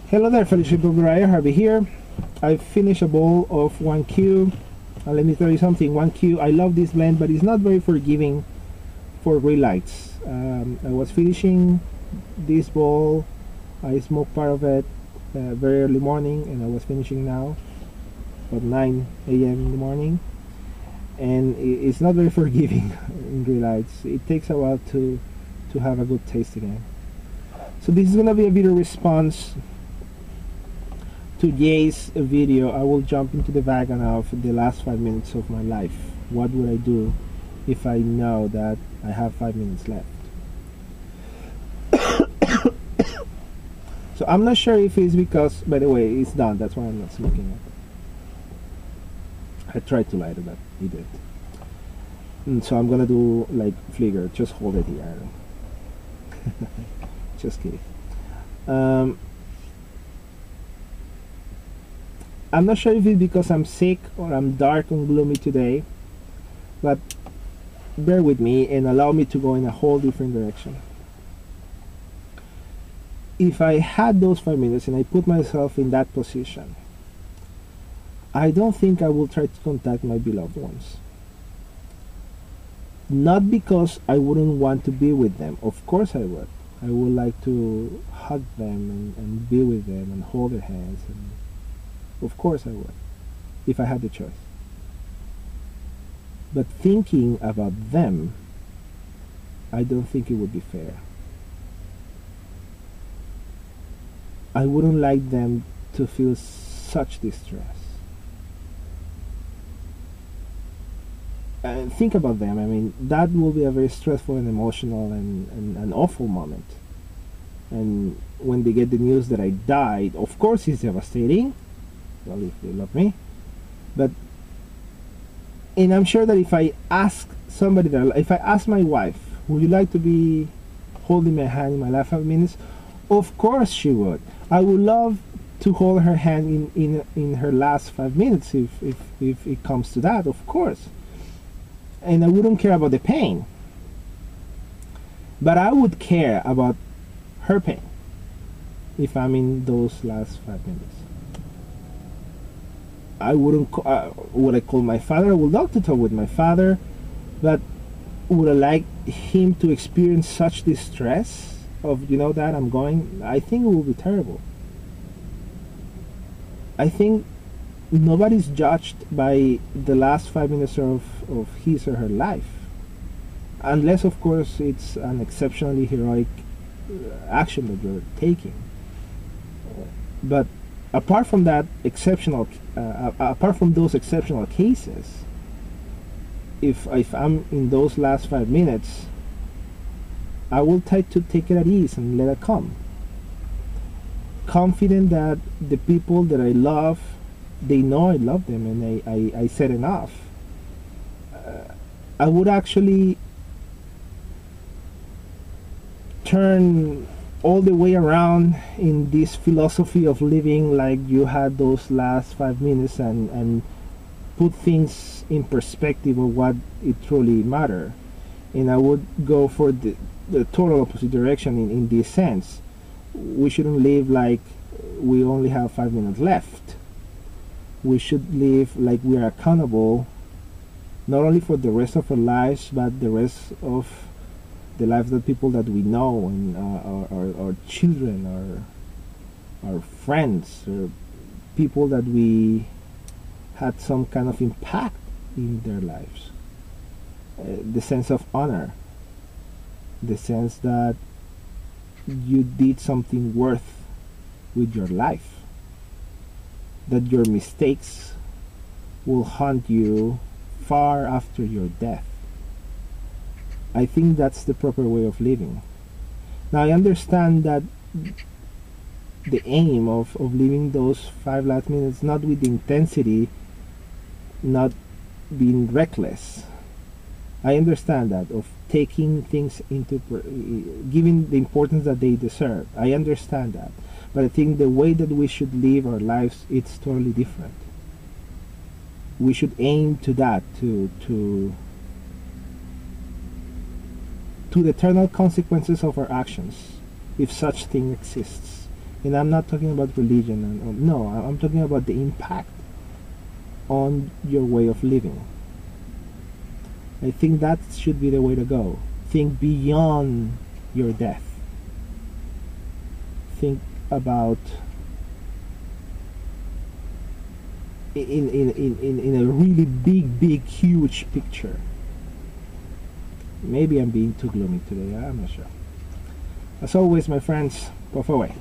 Hello there, Fellowship of Mariah, Harvey here. I finished a bowl of 1Q. Let me tell you something, 1Q, I love this blend, but it's not very forgiving for green lights. I was finishing this bowl. I smoked part of it very early morning, and I was finishing now at 9 a.m. in the morning. And it's not very forgiving in green lights. It takes a while to have a good taste again. So this is going to be a video response to Jay's video. I will jump into the wagon of the last 5 minutes of my life. What would I do if I know that I have 5 minutes left? So I'm not sure if it's because, by the way, it's done. That's why I'm not smoking it. I tried to light it, but it did. And so I'm gonna do like Fligger. Just hold it here. Just kidding. I'm not sure if it's because I'm sick or I'm dark and gloomy today, but bear with me and allow me to go in a whole different direction. If I had those 5 minutes and I put myself in that position, I don't think I will try to contact my beloved ones. Not because I wouldn't want to be with them. Of course I would. I would like to hug them and be with them and hold their hands. And of course I would, if I had the choice. But thinking about them, I don't think it would be fair. I wouldn't like them to feel such distress. Think about them. I mean, that will be a very stressful and emotional and an awful moment. And when they get the news that I died, of course it's devastating. Well, if they love me. But, and I'm sure that if I ask somebody that, if I ask my wife, would you like to be holding my hand in my last 5 minutes? Of course she would. I would love to hold her hand in her last 5 minutes if it comes to that, of course. And I wouldn't care about the pain. But I would care about her pain if I'm in those last 5 minutes. I wouldn't. Would I call my father? I would love to talk with my father, but would I like him to experience such distress of, you know, that I'm going? I think it would be terrible. I think nobody's judged by the last 5 minutes of his or her life, unless, of course, it's an exceptionally heroic action that you're taking. But apart from that exceptional, apart from those exceptional cases, if I'm in those last 5 minutes, I will try to take it at ease and let it come. Confident that the people that I love, they know I love them, and I said enough. I would actually turn all the way around in this philosophy of living like you had those last 5 minutes and put things in perspective of what it truly matter. And I would go for the total opposite direction in this sense. We shouldn't live like we only have 5 minutes left. We should live like we are accountable not only for the rest of our lives, but the rest of the lives of people that we know, and our children, our friends, or people that we had some kind of impact in their lives. The sense of honor, the sense that you did something worth with your life, that your mistakes will haunt you far after your death. I think that's the proper way of living. Now I understand that the aim of living those 5 last minutes, not with the intensity, not being reckless. I understand that, of taking things into, giving the importance that they deserve. I understand that. But I think the way that we should live our lives, it's totally different. We should aim to that, to the eternal consequences of our actions, if such thing exists. And I'm not talking about religion. No, I'm talking about the impact on your way of living. I think that should be the way to go. Think beyond your death. Think about in a really big, huge picture. Maybe I'm being too gloomy today. I'm not sure. As always, my friends, puff away.